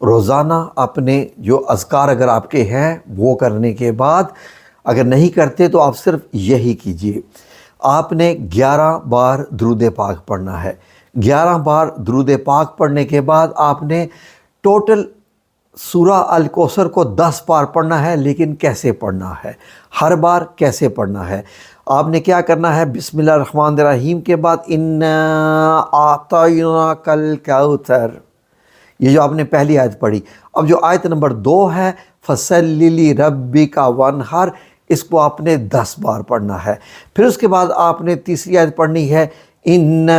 روزانہ اپنے جو اذکار اگر آپ کے ہیں وہ کرنے کے بعد، اگر نہیں کرتے تو آپ صرف یہی کیجئے، آپ نے 11 بار درود پاک پڑھنا ہے۔ 11 بار درود پاک پڑھنے کے بعد آپ نے ٹوٹل سورہ الکوثر کو 10 بار پڑھنا ہے، لیکن کیسے پڑھنا ہے، ہر بار کیسے پڑھنا ہے؟ آپ نے کیا کرنا ہے؟ بسم اللہ الرحمن الرحیم کے بعد اِنَّا أَعْطَيْنَاكَ الْكَوْثَرَ، یہ جو آپ نے پہلی آیت پڑھی، اب جو آیت نمبر 2 ہے فَصَلِّ لِرَبِّكَ وَانْحَرْ، اس کو آپ نے 10 بار پڑھنا ہے۔ پھر اس کے بعد آپ نے تیسری آیت پڑھنی ہے إِنَّ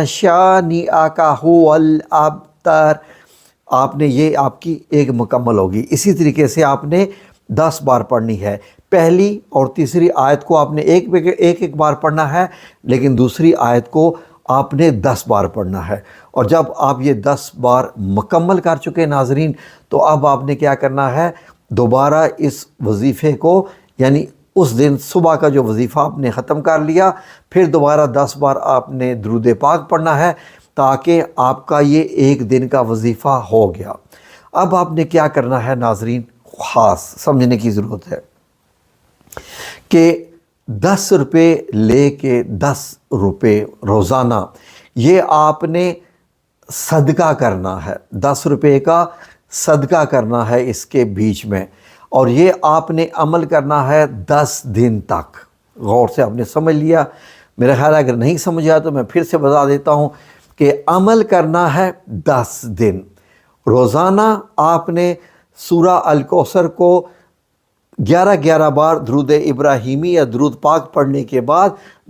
شَانِئَكَ هُوَ الْأَبْتَرُ، آپ نے یہ آپ کی ایک مکمل ہوگی۔ اسی طریقے سے آپ نے 10 بار پڑھنی ہے۔ پہلی اور تیسری آیت کو آپ نے ایک بار پڑھنا ہے، لیکن دوسری آیت کو آپ نے 10 بار پڑھنا ہے۔ اور جب آپ یہ 10 بار مکمل کر چکے ناظرین، تو اب آپ نے کیا کرنا ہے؟ دوبارہ اس وظیفے کو، یعنی اس دن صبح کا جو وظیفہ آپ نے ختم کر لیا، پھر دوبارہ 10 بار آپ نے درود پاک پڑھنا ہے، تاکہ آپ کا یہ ایک دن کا وظیفہ ہو گیا۔ اب آپ نے کیا کرنا ہے ناظرین، خاص سمجھنے کی ضرورت ہے کہ 10 روپے لے کے 10 روپے روزانہ یہ آپ نے صدقہ کرنا ہے، 10 روپے کا صدقہ کرنا ہے اس کے بیچ میں، اور یہ آپ نے عمل کرنا ہے 10 دن تک۔ غور سے آپ نے سمجھ لیا؟ میرا خیال ہے اگر نہیں سمجھا تو میں پھر سے بتا دیتا ہوں کہ عمل کرنا ہے 10 دن۔ روزانہ آپ نے سورہ الکوثر کو 11 بار درود ابراہیمی یا درود پاک پڑھنے کے بعد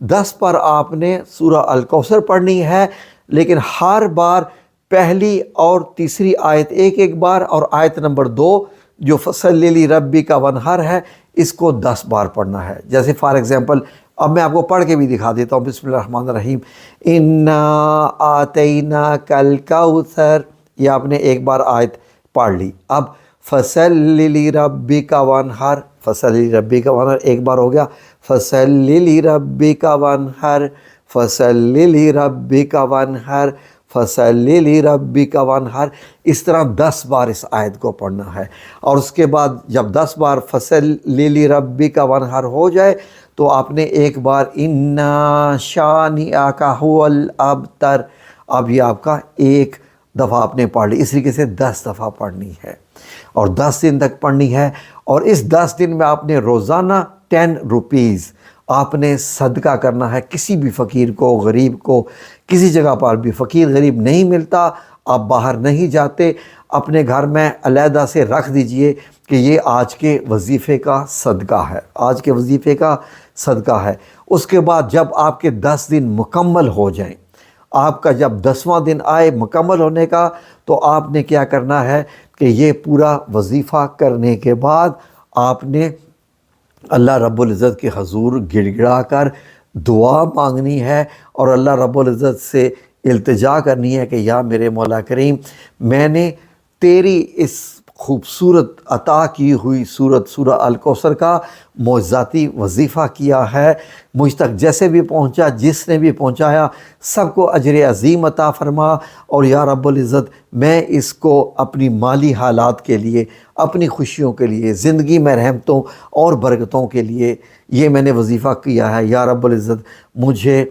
10 پر آپ نے سورہ الکوثر پڑھنی ہے، لیکن ہر بار پہلی اور تیسری آیت ایک بار، اور آیت نمبر 2 جو فَصَلِّ لِرَبِّكَ وَانْحَرْ ہے، اس کو 10 بار پڑھنا ہے۔ جیسے فار ایگزامپل اب میں آپ کو پڑھ کے بھی دکھا دیتا ہوں، بسم اللہ الرحمن الرحیم، اِنَّا أَعْطَيْنَاكَ الْكَوْثَرَ، یہ آپ نے ایک بار آیت پڑھ لی۔ اب فَصَلِّ لِرَبِّكَ وَانْحَرْ، فَصَلِّ لِرَبِّكَ وَانْحَرْ ایک بار ہو گیا، فَصَلِّ لِرَبِّكَ وَانْحَرْ، فَصَلِّ لِرَبِّكَ وَانْحَرْ، فَصَلِّ لِرَبِّكَ وَانْحَرْ، اس طرح 10 بار اس آیت کو پڑھنا ہے۔ اور اس کے بعد جب 10 بار فَصَلِّ لِرَبِّكَ وَانْحَرْ ہو جائے تو آپ نے ایک بار اِنَّا شَانِئَكَ هُوَ الْأَبْتَرُ، اب یہ آپ کا ایک دفعہ آپ نے پڑھ لی۔ اس طریقے سے 10 دفعہ پڑھنی ہے اور 10 دن تک پڑھنی ہے، اور اس 10 دن میں آپ نے روزانہ 10 روپیز آپ نے صدقہ کرنا ہے کسی بھی فقیر کو، غریب کو۔ کسی جگہ پر بھی فقیر غریب نہیں ملتا، آپ باہر نہیں جاتے، اپنے گھر میں علیحدہ سے رکھ دیجئے کہ یہ آج کے وظیفے کا صدقہ ہے، آج کے وظیفے کا صدقہ ہے۔ اس کے بعد جب آپ کے 10 دن مکمل ہو جائیں، آپ کا جب 10واں دن آئے مکمل ہونے کا، تو آپ نے کیا کرنا ہے کہ یہ پورا وظیفہ کرنے کے بعد آپ نے اللہ رب العزت کے حضور گڑ گڑا کر دعا مانگنی ہے، اور اللہ رب العزت سے التجا کرنی ہے کہ یا میرے مولا کریم، میں نے تیری اس خوبصورت عطا کی ہوئی سورہ الکوثر کا معجزاتی وظیفہ کیا ہے، مجھ تک جیسے بھی پہنچا، جس نے بھی پہنچایا، سب کو اجر عظیم عطا فرما، اور یا رب العزت میں اس کو اپنی مالی حالات کے لیے، اپنی خوشیوں کے لیے، زندگی میں رحمتوں اور برکتوں کے لیے یہ میں نے وظیفہ کیا ہے، یا رب العزت مجھے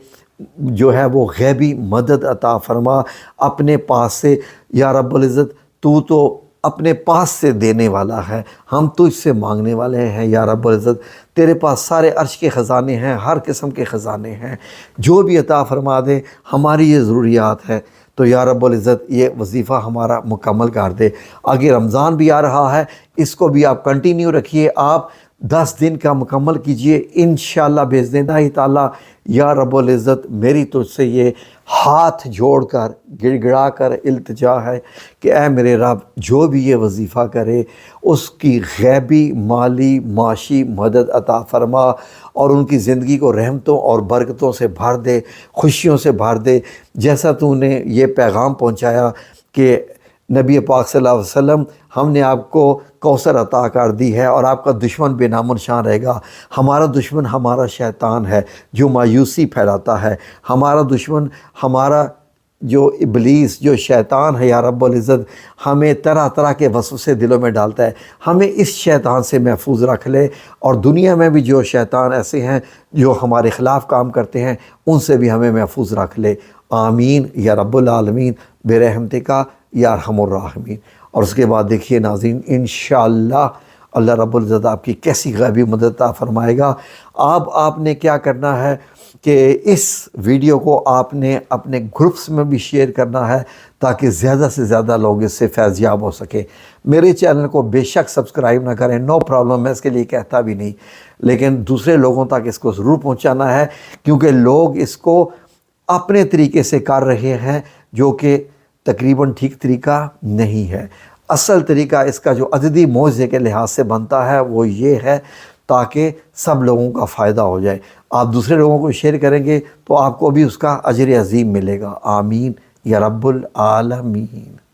جو ہے وہ غیبی مدد عطا فرما اپنے پاس سے۔ یا رب العزت تو اپنے پاس سے دینے والا ہے، ہم تجھ سے مانگنے والے ہیں۔ یا رب العزت تیرے پاس سارے عرش کے خزانے ہیں، ہر قسم کے خزانے ہیں، جو بھی عطا فرما دے، ہماری یہ ضروریات ہے، تو یا رب العزت یہ وظیفہ ہمارا مکمل کر دے۔ آگے رمضان بھی آ رہا ہے، اس کو بھی آپ کنٹینیو رکھیے، آپ 10 دن کا مکمل کیجئے، انشاءاللہ باذن اللہ تعالیٰ۔ یا رب العزت میری تجھ سے یہ ہاتھ جوڑ کر گڑ گڑا کر التجا ہے کہ اے میرے رب، جو بھی یہ وظیفہ کرے اس کی غیبی مالی معاشی مدد عطا فرما، اور ان کی زندگی کو رحمتوں اور برکتوں سے بھر دے، خوشیوں سے بھر دے۔ جیسا تو نے یہ پیغام پہنچایا کہ نبی پاک صلی اللہ علیہ وسلم، ہم نے آپ کو کوثر عطا کر دی ہے اور آپ کا دشمن بے نام و نشان رہے گا۔ ہمارا دشمن ہمارا شیطان ہے جو مایوسی پھیلاتا ہے، ہمارا دشمن ہمارا جو ابلیس جو شیطان ہے یا رب العزت ہمیں طرح طرح کے وسوسے دلوں میں ڈالتا ہے، ہمیں اس شیطان سے محفوظ رکھ لے، اور دنیا میں بھی جو شیطان ایسے ہیں جو ہمارے خلاف کام کرتے ہیں ان سے بھی ہمیں محفوظ رکھ لے۔ آمین یا رب العالمین برحمتک یا ارحم الراحمین۔ اور اس کے بعد دیکھیے ناظرین، انشاءاللہ اللہ رب العزت آپ کی کیسی غیبی مدد عطا فرمائے گا۔ آپ نے کیا کرنا ہے کہ اس ویڈیو کو آپ نے اپنے گروپس میں بھی شیئر کرنا ہے تاکہ زیادہ سے زیادہ لوگ اس سے فیض یاب ہو سکے۔ میرے چینل کو بے شک سبسکرائب نہ کریں، نو پرابلم، میں اس کے لیے کہتا بھی نہیں، لیکن دوسرے لوگوں تک اس کو ضرور پہنچانا ہے، کیونکہ لوگ اس کو اپنے طریقے سے کر رہے ہیں جو کہ تقریباً ٹھیک طریقہ نہیں ہے۔ اصل طریقہ اس کا جو عددی معجزے کے لحاظ سے بنتا ہے وہ یہ ہے تاکہ سب لوگوں کا فائدہ ہو جائے۔ آپ دوسرے لوگوں کو شیئر کریں گے تو آپ کو بھی اس کا اجر عظیم ملے گا۔ آمین یا رب العالمین۔